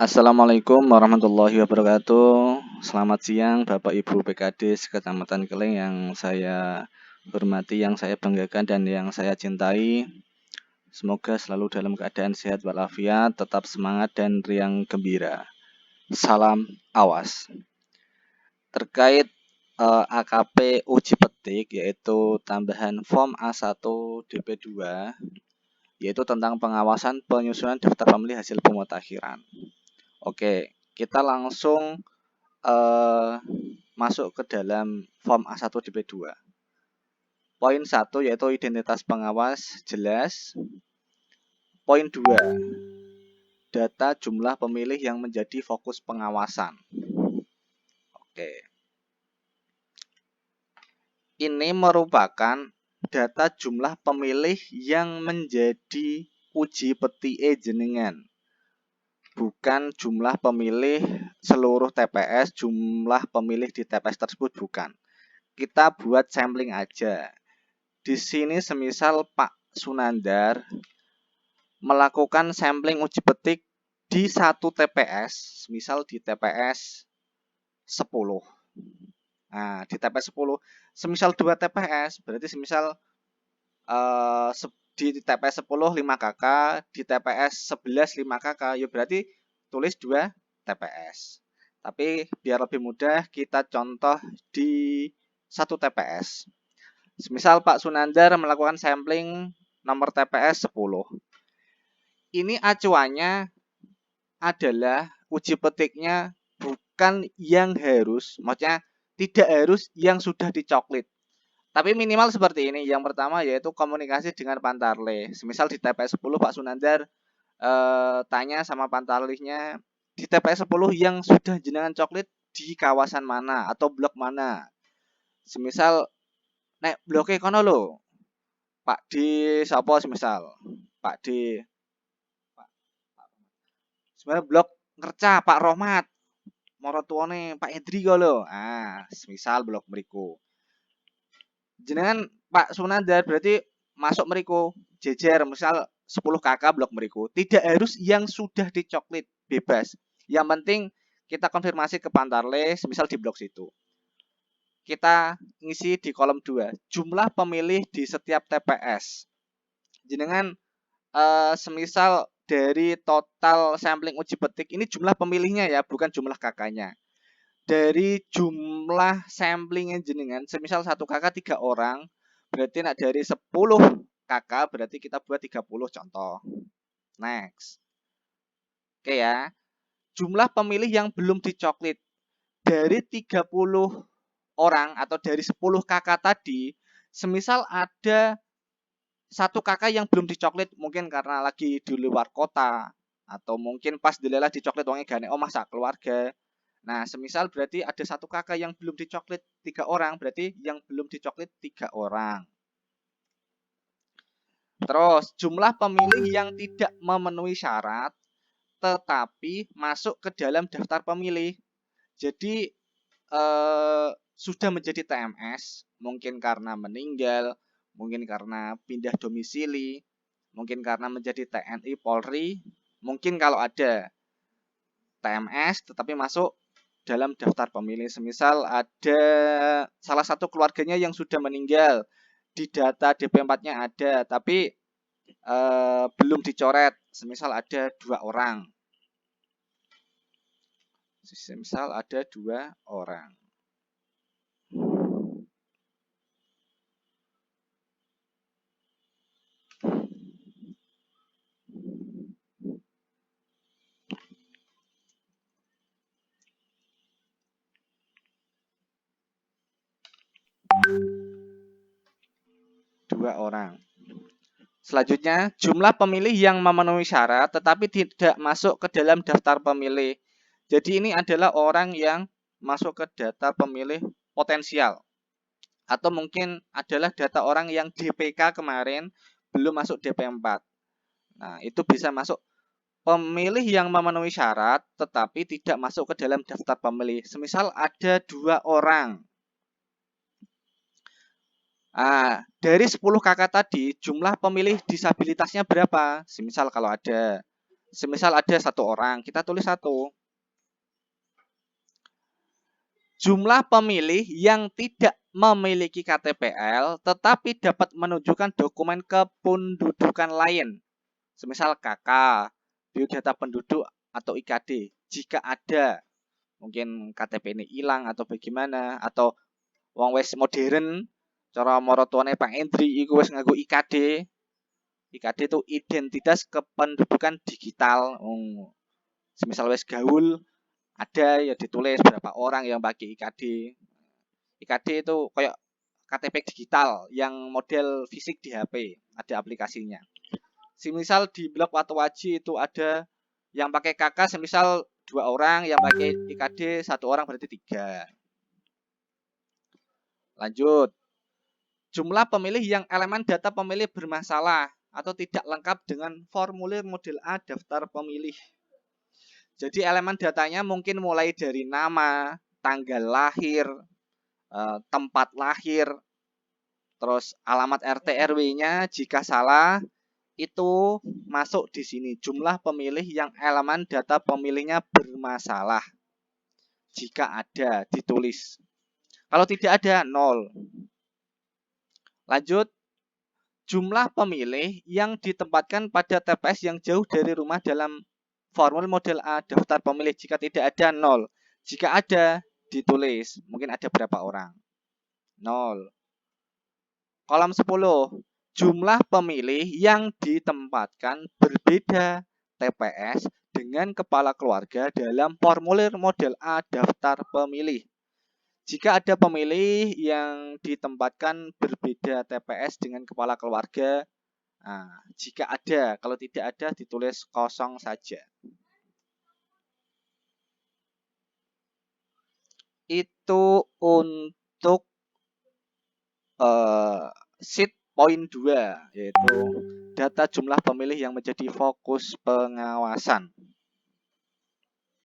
Assalamualaikum warahmatullahi wabarakatuh. Selamat siang Bapak Ibu PKD Kecamatan Keleng yang saya hormati, yang saya banggakan dan yang saya cintai. Semoga selalu dalam keadaan sehat walafiat, tetap semangat dan riang gembira. Salam awas. Terkait AKP uji petik yaitu tambahan form A1 DP2 yaitu tentang pengawasan penyusunan daftar pemilih hasil pemutakhiran. Oke, kita langsung masuk ke dalam form A1 DP2. Poin 1 yaitu identitas pengawas jelas. Poin 2, data jumlah pemilih yang menjadi fokus pengawasan. Oke. Ini merupakan data jumlah pemilih yang menjadi uji petike jenengan. Bukan jumlah pemilih seluruh TPS, jumlah pemilih di TPS tersebut bukan. Kita buat sampling aja. Di sini semisal Pak Sunandar melakukan sampling uji petik di satu TPS, misal di TPS 10. Nah, di TPS 10, semisal 2 TPS, berarti semisal di TPS 10 5 KK, di TPS 11 5 KK, ya berarti tulis 2 TPS. Tapi biar lebih mudah kita contoh di satu TPS. Misal Pak Sunandar melakukan sampling nomor TPS 10. Ini acuannya adalah uji petiknya bukan yang harus, maksudnya tidak harus yang sudah dicoklit. Tapi minimal seperti ini. Yang pertama yaitu komunikasi dengan Pantarlih. Semisal di TPS 10 Pak Sunandar tanya sama Pantarlihnya, di TPS 10 yang sudah jenengan coklit di kawasan mana atau blok mana. Semisal nek bloke kono lho. Pak di sapa semisal? Pak di sebenarnya blok Ngerca Pak Rohmat. Maratuwane Pak Edri kok lho. Semisal blok mriku. Jenengan Pak Sunandar berarti masuk mriku jejer misal 10 KK blok mriku. Tidak harus yang sudah dicoklit, bebas. Yang penting kita konfirmasi ke Pantarlih semisal di blok situ. Kita ngisi di kolom 2, jumlah pemilih di setiap TPS. Jenengan semisal dari total sampling uji petik ini jumlah pemilihnya ya, bukan jumlah kakaknya. Dari jumlah sampling jenengan, semisal 1 kakak 3 orang, berarti nak dari 10 kakak berarti kita buat 30 contoh. Next. Oke ya. Jumlah pemilih yang belum dicoklit dari 30 orang atau dari 10 kakak tadi, semisal ada 1 kakak yang belum dicoklit, mungkin karena lagi di luar kota atau mungkin pas dilelah dicoklit wonge gane omah sak keluarga. Nah, semisal berarti ada 1 kakak yang belum dicoklit 3 orang, berarti yang belum dicoklit 3 orang. Terus, jumlah pemilih yang tidak memenuhi syarat tetapi masuk ke dalam daftar pemilih. Jadi sudah menjadi TMS, mungkin karena meninggal, mungkin karena pindah domisili, mungkin karena menjadi TNI Polri, mungkin kalau ada TMS tetapi masuk dalam daftar pemilih. Semisal ada salah satu keluarganya yang sudah meninggal, di data DP4-nya ada tapi belum dicoret. Semisal ada 2 orang. Semisal ada 2 orang. Selanjutnya, jumlah pemilih yang memenuhi syarat tetapi tidak masuk ke dalam daftar pemilih. Jadi ini adalah orang yang masuk ke data pemilih potensial. Atau mungkin adalah data orang yang DPK kemarin belum masuk DP4. Nah, itu bisa masuk pemilih yang memenuhi syarat tetapi tidak masuk ke dalam daftar pemilih. Semisal ada 2 orang. Dari 10 kakak tadi, jumlah pemilih disabilitasnya berapa? Semisal kalau ada Semisal ada 1 orang, kita tulis 1. Jumlah pemilih yang tidak memiliki KTPL tetapi dapat menunjukkan dokumen kependudukan lain. Semisal KK, biodata penduduk atau IKD. Jika ada, mungkin KTP ini hilang atau bagaimana, atau wong wis modern, cara maratuane Pak Endri iku wis nganggo IKD. IKD itu identitas kependudukan digital. Semisal wis gaul, ada ya ditulis berapa orang yang pakai IKD. IKD itu kayak KTP digital yang model fisik di HP, ada aplikasinya. Semisal di blok Watowaji itu ada yang pakai KK, semisal 2 orang, yang pakai IKD 1 orang berarti 3. Lanjut. Jumlah pemilih yang elemen data pemilih bermasalah atau tidak lengkap dengan formulir model A daftar pemilih. Jadi elemen datanya mungkin mulai dari nama, tanggal lahir, tempat lahir, terus alamat RT RW-nya. Jika salah itu masuk di sini. Jumlah pemilih yang elemen data pemilihnya bermasalah. Jika ada ditulis. Kalau tidak ada 0. Lanjut. Jumlah pemilih yang ditempatkan pada TPS yang jauh dari rumah dalam formulir model A daftar pemilih. Jika tidak ada 0. Jika ada ditulis. Mungkin ada berapa orang. 0. Kolom 10. Jumlah pemilih yang ditempatkan berbeda TPS dengan kepala keluarga dalam formulir model A daftar pemilih. Jika ada pemilih yang ditempatkan berbeda TPS dengan kepala keluarga, jika ada, kalau tidak ada ditulis kosong saja. Itu untuk sheet poin 2, yaitu data jumlah pemilih yang menjadi fokus pengawasan.